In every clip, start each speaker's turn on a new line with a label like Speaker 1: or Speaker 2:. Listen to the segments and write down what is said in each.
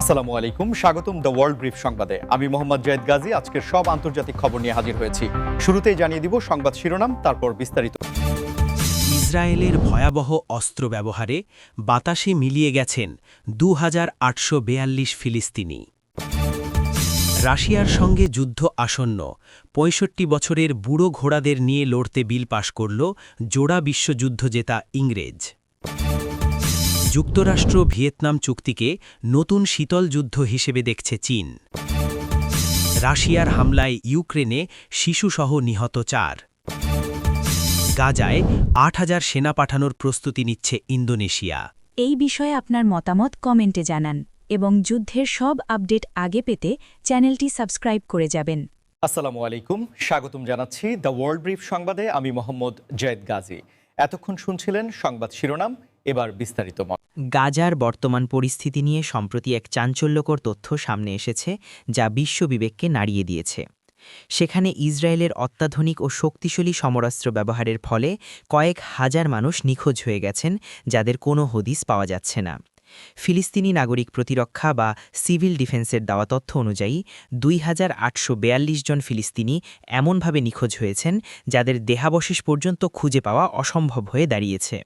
Speaker 1: আসসালামু আলাইকুম, স্বাগতম দ্য ওয়ার্ল্ড ব্রিফ সংবাদে। আমি মোহাম্মদ জায়েদ গাজী আজকের সব আন্তর্জাতিক খবর নিয়ে হাজির হয়েছি। শুরুতেই জানিয়ে দিব সংবাদ শিরোনাম, তারপর বিস্তারিত।
Speaker 2: ইসরায়েলের ভয়াবহ অস্ত্র ব্যবহারে বাতাসে মিলিয়ে গেছেন ২,৮৪২ ফিলিস্তিনি। রাশিয়ার সঙ্গে যুদ্ধ আসন্ন, ৬৫ বছরের বুড়ো ঘোড়াদের নিয়ে লড়তে বিল পাশ করল জোড়া বিশ্বযুদ্ধ জেতা ইংরেজ। যুক্তরাষ্ট্র ভিয়েতনাম চুক্তিকে নতুন শীতল যুদ্ধ হিসেবে দেখছে চীন। রাশিয়ার হামলায় ইউক্রেনে শিশুসহ নিহত ৪। গাজায় ৮,০০০ সেনা পাঠানোর প্রস্তুতি নিচ্ছে ইন্দোনেশিয়া।
Speaker 3: এই বিষয়ে আপনার মতামত কমেন্টে জানান এবং যুদ্ধের সব আপডেট আগে পেতে চ্যানেলটি সাবস্ক্রাইব করে যাবেন।
Speaker 1: আসসালামু আলাইকুম, স্বাগতম জানাচ্ছি দ্য ওয়ার্ল্ড ব্রিফ সংবাদে। আমি মোহাম্মদ জায়েদ গাজী। এতক্ষণ শুনছিলেন সংবাদ শিরোনাম, এবার বিস্তারিত।
Speaker 4: গাজার বর্তমান পরিস্থিতি নিয়ে সম্প্রতি এক চাঞ্চল্যকর তথ্য সামনে এসেছে, যা বিশ্ববিবেককে নাড়িয়ে দিয়েছে। সেখানে ইসরায়েলের অত্যাধুনিক ও শক্তিশালী সমরাস্ত্র ব্যবহারের ফলে কয়েক হাজার মানুষ নিখোঁজ হয়ে গেছেন, যাদের কোনো হদিস পাওয়া যাচ্ছে না। ফিলিস্তিনি নাগরিক প্রতিরক্ষা বা সিভিল ডিফেন্সের দেওয়া তথ্য অনুযায়ী ২,৮৪২ জন ফিলিস্তিনি এমনভাবে নিখোঁজ হয়েছেন, যাদের দেহাবশেষ পর্যন্ত খুঁজে পাওয়া অসম্ভব হয়ে দাঁড়িয়েছে।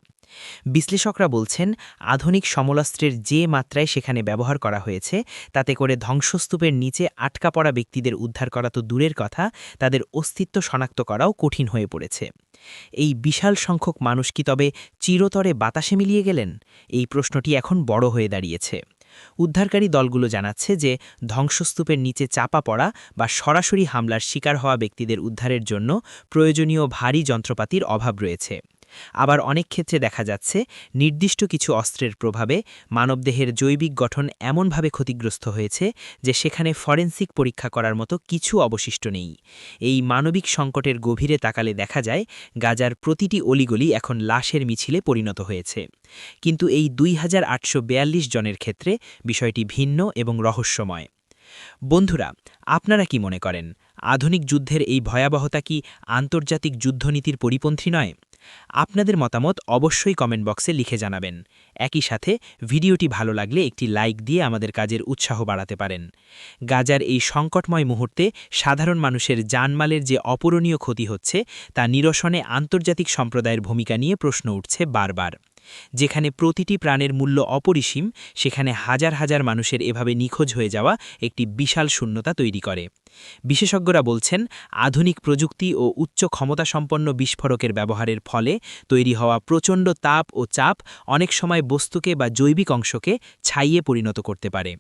Speaker 4: বিশ্লেষকরা বলছেন, আধুনিক সমরাস্ত্রের যে মাত্রায় সেখানে ব্যবহার করা হয়েছে, তাতে করে ধ্বংসস্তূপের নিচে আটকা পড়া ব্যক্তিদের উদ্ধার করা তো দূরের কথা, তাদের অস্তিত্ব শনাক্ত করাও কঠিন হয়ে পড়েছে। এই বিশাল সংখ্যক মানুষ কি তবে চিরতরে বাতাসে মিলিয়ে গেলেন? এই প্রশ্নটি এখন বড় হয়ে দাঁড়িয়েছে। উদ্ধারকারী দলগুলো জানাচ্ছে যে ধ্বংসস্তূপের নিচে চাপা পড়া বা সরাসরি হামলার শিকার হওয়া ব্যক্তিদের উদ্ধারের জন্য প্রয়োজনীয় ভারী যন্ত্রপাতির অভাব রয়েছে। আবার অনেক ক্ষেত্রে দেখা যাচ্ছে, নির্দিষ্ট কিছু অস্ত্রের প্রভাবে মানবদেহের জৈবিক গঠন এমনভাবে ক্ষতিগ্রস্ত হয়েছে যে সেখানে ফরেনসিক পরীক্ষা করার মতো কিছু অবশিষ্ট নেই। এই মানবিক সংকটের গভীরে তাকালে দেখা যায়, গাজার প্রতিটি অলিগলি এখন লাশের মিছিলে পরিণত হয়েছে। কিন্তু এই ২,৮৪২ জনের ক্ষেত্রে বিষয়টি ভিন্ন এবং রহস্যময়। বন্ধুরা, আপনারা কি মনে করেন, আধুনিক যুদ্ধের এই ভয়াবহতা কি আন্তর্জাতিক যুদ্ধনীতির পরিপন্থী নয়? আপনাদের মতামত অবশ্যই কমেন্ট বক্সে লিখে জানাবেন। একই সাথে ভিডিওটি ভালো লাগলে একটি লাইক দিয়ে আমাদের কাজের উৎসাহ বাড়াতে পারেন। গাজার এই সংকটময় মুহূর্তে সাধারণ মানুষের জানমালের যে অপূরণীয় ক্ষতি হচ্ছে, তা নিরসনে আন্তর্জাতিক সম্প্রদায়ের ভূমিকা নিয়ে প্রশ্ন উঠছে বারবার। যেখানে প্রতিটি প্রাণের মূল্য অপরিসীম, সেখানে হাজার হাজার মানুষের এভাবে নিখোঁজ হয়ে যাওয়া একটি বিশাল শূন্যতা তৈরি করে। বিশেষজ্ঞরা বলছেন, আধুনিক প্রযুক্তি ও উচ্চ ক্ষমতাসম্পন্ন বিস্ফোরকের ব্যবহারের ফলে তৈরি হওয়া প্রচণ্ড তাপ ও চাপ অনেক সময় বস্তুকে বা জৈবিক অংশকে ছাইয়ে পরিণত করতে পারে।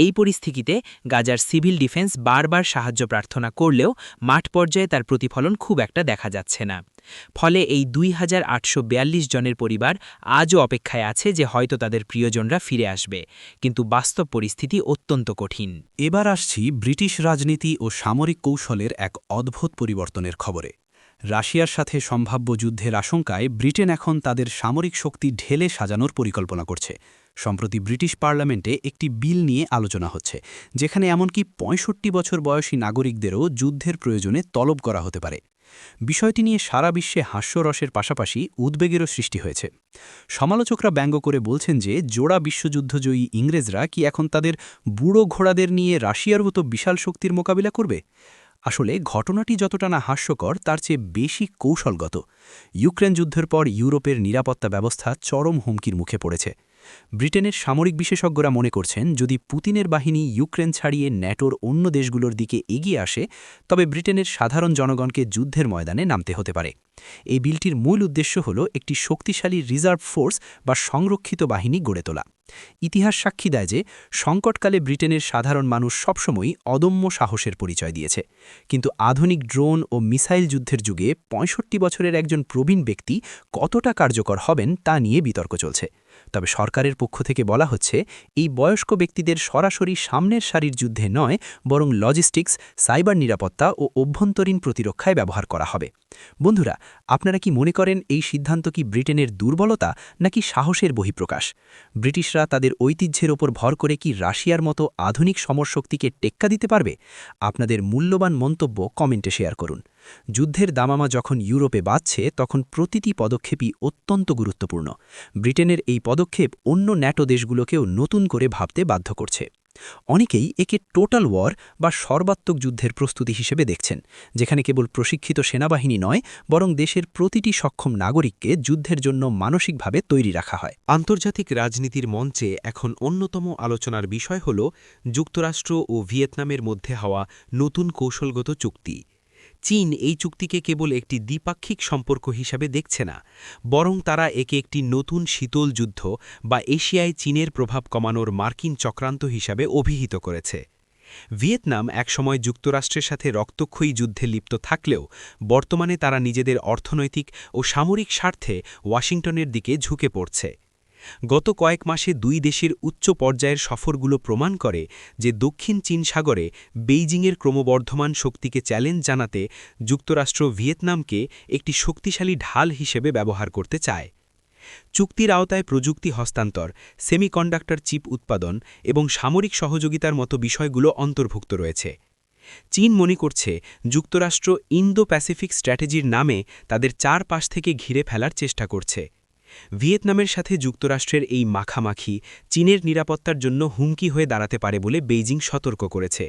Speaker 4: এই পরিস্থিতিতে গাজার সিভিল ডিফেন্স বারবার সাহায্য প্রার্থনা করলেও মাঠ পর্যায়ে তার প্রতিফলন খুব একটা দেখা যাচ্ছে না। ফলে এই ২,৮৪২ জনের পরিবার আজও অপেক্ষায় আছে যে হয়তো তাদের প্রিয়জনরা ফিরে আসবে, কিন্তু বাস্তব পরিস্থিতি অত্যন্ত কঠিন।
Speaker 2: এবার আসছি ব্রিটিশ রাজনীতি ও সামরিক কৌশলের এক অদ্ভুত পরিবর্তনের খবরে। রাশিয়ার সাথে সম্ভাব্য যুদ্ধের আশঙ্কায় ব্রিটেন এখন তাদের সামরিক শক্তি ঢেলে সাজানোর পরিকল্পনা করছে। সম্প্রতি ব্রিটিশ পার্লামেন্টে একটি বিল নিয়ে আলোচনা হচ্ছে, যেখানে এমনকি ৬৫ বছর বয়সী নাগরিকদেরও যুদ্ধের প্রয়োজনে তলব করা হতে পারে। বিষয়টি নিয়ে সারা বিশ্বে হাস্যরসের পাশাপাশি উদ্বেগেরও সৃষ্টি হয়েছে। সমালোচকরা ব্যঙ্গ করে বলছেন যে জোড়া বিশ্বযুদ্ধজয়ী ইংরেজরা কি এখন তাদের বুড়ো ঘোড়াদের নিয়ে রাশিয়ার মতো বিশাল শক্তির মোকাবিলা করবে? আসলে ঘটনাটি যতটা না হাস্যকর, তার চেয়ে বেশি কৌশলগত। ইউক্রেন যুদ্ধের পর ইউরোপের নিরাপত্তা ব্যবস্থা চরম হুমকির মুখে পড়েছে। ব্রিটেনের সামরিক বিশেষজ্ঞরা মনে করছেন, যদি পুতিনের বাহিনী ইউক্রেন ছাড়িয়ে ন্যাটোর অন্য দেশগুলোর দিকে এগিয়ে আসে, তবে ব্রিটেনের সাধারণ জনগণকে যুদ্ধের ময়দানে নামতে হতে পারে। এই বিলটির মূল উদ্দেশ্য হল একটি শক্তিশালী রিজার্ভ ফোর্স বা সংরক্ষিত বাহিনী গড়ে তোলা। ইতিহাস সাক্ষী দেয় যে সংকটকালে ব্রিটেনের সাধারণ মানুষ সবসময়ই অদম্য সাহসের পরিচয় দিয়েছে। কিন্তু আধুনিক ড্রোন ও মিসাইল যুদ্ধের যুগে ৬৫ বছরের একজন প্রবীণ ব্যক্তি কতটা কার্যকর হবেন তা নিয়ে বিতর্ক চলছে। তবে সরকারের পক্ষ থেকে বলা হচ্ছে, এই বয়স্ক ব্যক্তিদের সরাসরি সামনের সারির যুদ্ধে নয়, বরং লজিস্টিক্স, সাইবার নিরাপত্তা ও অভ্যন্তরীণ প্রতিরক্ষায় ব্যবহার করা হবে। বন্ধুরা, আপনারা কি মনে করেন এই সিদ্ধান্ত কি ব্রিটেনের দুর্বলতা নাকি সাহসের বহিঃপ্রকাশ? ব্রিটিশরা তাদের ঐতিহ্যের ওপর ভর করে কি রাশিয়ার মতো আধুনিক সমরশক্তিকে টেক্কা দিতে পারবে? আপনাদের মূল্যবান মন্তব্য কমেন্টে শেয়ার করুন। যুদ্ধের দামামা যখন ইউরোপে বাজছে, তখন প্রতিটি পদক্ষেপই অত্যন্ত গুরুত্বপূর্ণ। ব্রিটেনের এই পদক্ষেপ অন্য ন্যাটো দেশগুলোকেও নতুন করে ভাবতে বাধ্য করছে। অনেকেই একে টোটাল ওয়ার বা সর্বাত্মক যুদ্ধের প্রস্তুতি হিসেবে দেখছেন, যেখানে কেবল প্রশিক্ষিত সেনাবাহিনী নয় বরং দেশের প্রতিটি সক্ষম নাগরিককে যুদ্ধের জন্য মানসিকভাবে তৈরি রাখা হয়।
Speaker 5: আন্তর্জাতিক রাজনীতির মঞ্চে এখন অন্যতম আলোচনার বিষয় হল যুক্তরাষ্ট্র ও ভিয়েতনামের মধ্যে হওয়া নতুন কৌশলগত চুক্তি। চীন এই চুক্তিকে কেবল একটি দ্বিপাক্ষিক সম্পর্ক হিসাবে দেখছে না, বরং তারা একে একটি নতুন শীতল যুদ্ধ বা এশিয়ায় চীনের প্রভাব কমানোর মার্কিন চক্রান্ত হিসাবে অভিহিত করেছে। ভিয়েতনাম একসময় যুক্তরাষ্ট্রের সাথে রক্তক্ষয়ী যুদ্ধে লিপ্ত থাকলেও বর্তমানে তারা নিজেদের অর্থনৈতিক ও সামরিক স্বার্থে ওয়াশিংটনের দিকে ঝুঁকে পড়ছে। গত কয়েক মাসে দুই দেশের উচ্চ পর্যায়ের সফরগুলো প্রমাণ করে যে দক্ষিণ চীন সাগরে বেইজিংয়ের ক্রমবর্ধমান শক্তিকে চ্যালেঞ্জ জানাতে যুক্তরাষ্ট্র ভিয়েতনামকে একটি শক্তিশালী ঢাল হিসেবে ব্যবহার করতে চায়। চুক্তির আওতায় প্রযুক্তি হস্তান্তর, সেমিকন্ডাক্টর চিপ উৎপাদন এবং সামরিক সহযোগিতার মতো বিষয়গুলো অন্তর্ভুক্ত রয়েছে। চীন মনে করছে যুক্তরাষ্ট্র ইন্দো প্যাসিফিক স্ট্র্যাটেজির নামে তাদের চারপাশ থেকে ঘিরে ফেলার চেষ্টা করছে। ভিয়েতনামের সাথে যুক্তরাষ্ট্রের এই মাখামাখি চীনের নিরাপত্তার জন্য হুমকি হয়ে দাঁড়াতে পারে বলে বেইজিং সতর্ক করেছে।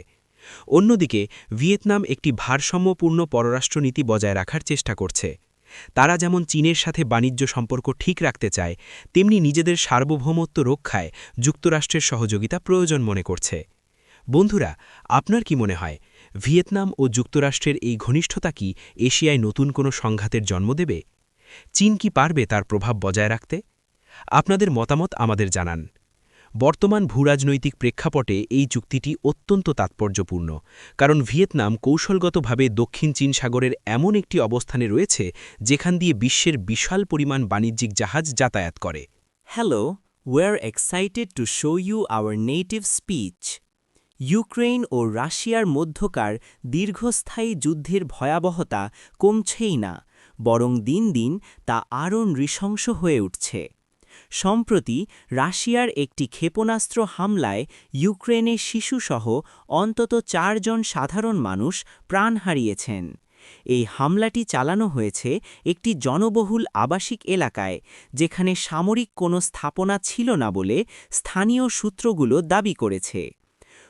Speaker 5: অন্যদিকে ভিয়েতনাম একটি ভারসাম্যপূর্ণ পররাষ্ট্রনীতি বজায় রাখার চেষ্টা করছে। তারা যেমন চীনের সাথে বাণিজ্য সম্পর্ক ঠিক রাখতে চায়, তেমনি নিজেদের সার্বভৌমত্ব রক্ষায় যুক্তরাষ্ট্রের সহযোগিতা প্রয়োজন মনে করছে। বন্ধুরা, আপনার কি মনে হয় ভিয়েতনাম ও যুক্তরাষ্ট্রের এই ঘনিষ্ঠতা কি এশিয়ায় নতুন কোনো সংঘাতের জন্ম দেবে? চীন কি পারবে তার প্রভাব বজায় রাখতে? আপনাদের মতামত আমাদের জানান। বর্তমান ভূরাজনৈতিক প্রেক্ষাপটে এই চুক্তিটি অত্যন্ত তাৎপর্যপূর্ণ, কারণ ভিয়েতনাম কৌশলগতভাবে দক্ষিণ চীন সাগরের এমন একটি অবস্থানে রয়েছে যেখান দিয়ে বিশ্বের বিশাল পরিমাণ বাণিজ্যিক জাহাজ যাতায়াত করে।
Speaker 6: Hello, we're excited to show you our native speech. Ukraine ও রাশিয়ার মধ্যকার দীর্ঘস্থায়ী যুদ্ধের ভয়াবহতা কমছেই না, বরং দিন দিন তা আরও নৃশংস হয়ে উঠছে। সম্প্রতি রাশিয়ার একটি ক্ষেপণাস্ত্র হামলায় ইউক্রেনের শিশুসহ অন্তত 4 জন সাধারণ মানুষ প্রাণ হারিয়েছেন। এই হামলাটি চালানো হয়েছে একটি জনবহুল আবাসিক এলাকায়, যেখানে সামরিক কোনো স্থাপনা ছিল না বলে স্থানীয় সূত্রগুলো দাবি করেছে।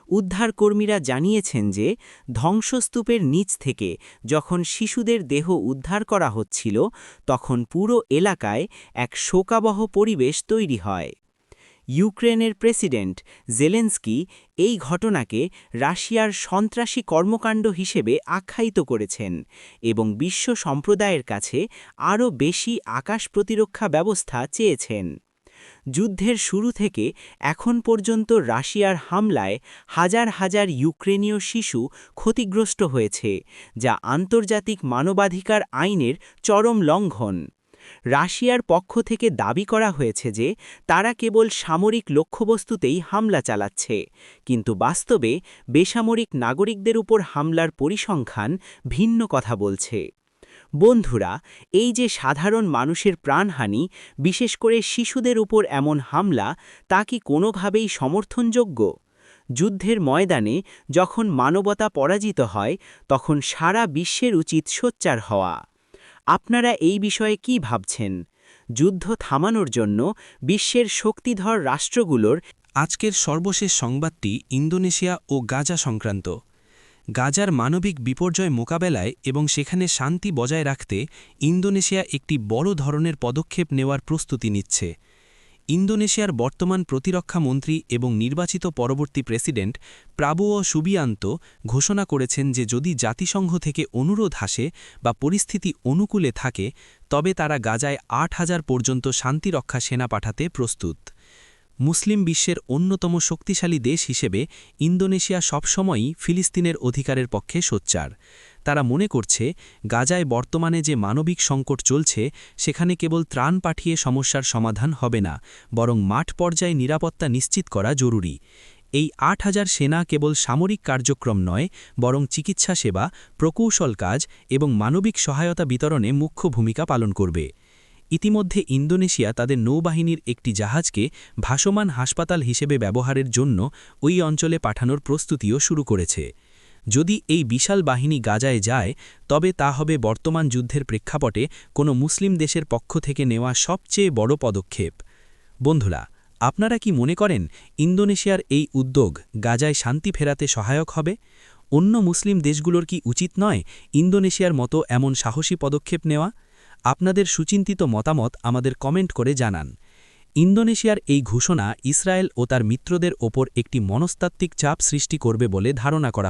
Speaker 6: উদ্ধারকর্মীরা জানিয়েছেন যে ধ্বংসস্তূপের নিচ থেকে যখন শিশুদের দেহ উদ্ধার করা হচ্ছিল, তখন পুরো এলাকায় এক শোকাবহ পরিবেশ তৈরি হয়। ইউক্রেনের প্রেসিডেন্ট জেলেনস্কি এই ঘটনাকে রাশিয়ার সন্ত্রাসী কর্মকাণ্ড হিসেবে আখ্যায়িত করেছেন এবং বিশ্ব সম্প্রদায়ের কাছে আরও বেশি আকাশ প্রতিরক্ষা ব্যবস্থা চেয়েছেন। যুদ্ধের শুরু থেকে এখন পর্যন্ত রাশিয়ার হামলায় হাজার হাজার ইউক্রেনীয় শিশু ক্ষতিগ্রস্ত হয়েছে, যা আন্তর্জাতিক মানবাধিকার আইনের চরম লঙ্ঘন। রাশিয়ার পক্ষ থেকে দাবি করা হয়েছে যে তারা কেবল সামরিক লক্ষ্যবস্তুতেই হামলা চালাচ্ছে, কিন্তু বাস্তবে বেসামরিক নাগরিকদের উপর হামলার পরিসংখ্যান ভিন্ন কথা বলছে। বন্ধুরা, এই যে সাধারণ মানুষের প্রাণহানি, বিশেষ করে শিশুদের উপর এমন হামলা, তা কি কোনোভাবেই সমর্থনযোগ্য? যুদ্ধের ময়দানে যখন মানবতা পরাজিত হয়, তখন সারা বিশ্বের উচিত সোচ্চার হওয়া। আপনারা এই বিষয়ে কি ভাবছেন? যুদ্ধ থামানোর জন্য বিশ্বের শক্তিধর রাষ্ট্রগুলোর
Speaker 2: আজকের সর্বশেষ সংবাদটি ইন্দোনেশিয়া ও গাজা সংক্রান্ত। গাজার মানবিক বিপর্যয় মোকাবেলায় এবং সেখানে শান্তি বজায় রাখতে ইন্দোনেশিয়া একটি বড় ধরনের পদক্ষেপ নেওয়ার প্রস্তুতি নিচ্ছে। ইন্দোনেশিয়ার বর্তমান প্রতিরক্ষা মন্ত্রী এবং নির্বাচিত পরবর্তী প্রেসিডেন্ট প্রাবোও সুবিয়ান্তো ঘোষণা করেছেন যে যদি জাতিসংঘ থেকে অনুরোধ আসে বা পরিস্থিতি অনুকূলে থাকে, তবে তারা গাজায় ৮,০০০ পর্যন্ত শান্তিরক্ষা সেনা পাঠাতে প্রস্তুত। মুসলিম বিশ্বের অন্যতম শক্তিশালী দেশ হিসেবে ইন্দোনেশিয়া সবসময়ই ফিলিস্তিনের অধিকারের পক্ষে সোচ্চার। তারা মনে করছে গাজায় বর্তমানে যে মানবিক সংকট চলছে, সেখানে কেবল ত্রাণ পাঠিয়ে সমস্যার সমাধান হবে না, বরং মাঠ পর্যায়ে নিরাপত্তা নিশ্চিত করা জরুরি। এই ৮,০০০ সেনা কেবল সামরিক কার্যক্রম নয়, বরং চিকিৎসা সেবা, প্রকৌশল কাজ এবং মানবিক সহায়তা বিতরণে মুখ্য ভূমিকা পালন করবে। ইতিমধ্যে ইন্দোনেশিয়া তাদের নৌবাহিনীর একটি জাহাজকে ভাসমান হাসপাতাল হিসেবে ব্যবহারের জন্য ওই অঞ্চলে পাঠানোর প্রস্তুতিও শুরু করেছে। যদি এই বিশাল বাহিনী গাজায় যায়, তবে তা হবে বর্তমান যুদ্ধের প্রেক্ষাপটে কোনো মুসলিম দেশের পক্ষ থেকে নেওয়া সবচেয়ে বড় পদক্ষেপ। বন্ধুরা, আপনারা কি মনে করেন ইন্দোনেশিয়ার এই উদ্যোগ গাজায় শান্তি ফেরাতে সহায়ক হবে? অন্য মুসলিম দেশগুলোর কি উচিত নয় ইন্দোনেশিয়ার মতো এমন সাহসী পদক্ষেপ নেওয়া? আপনাদের সুচিন্তিত মতামত আমাদের কমেন্ট করে জানান। ইন্দোনেশিয়ার এই ঘোষণা ইসরায়েল ও তার মিত্রদের ওপর একটি মনস্তাত্ত্বিক চাপ সৃষ্টি করবে বলে ধারণা করা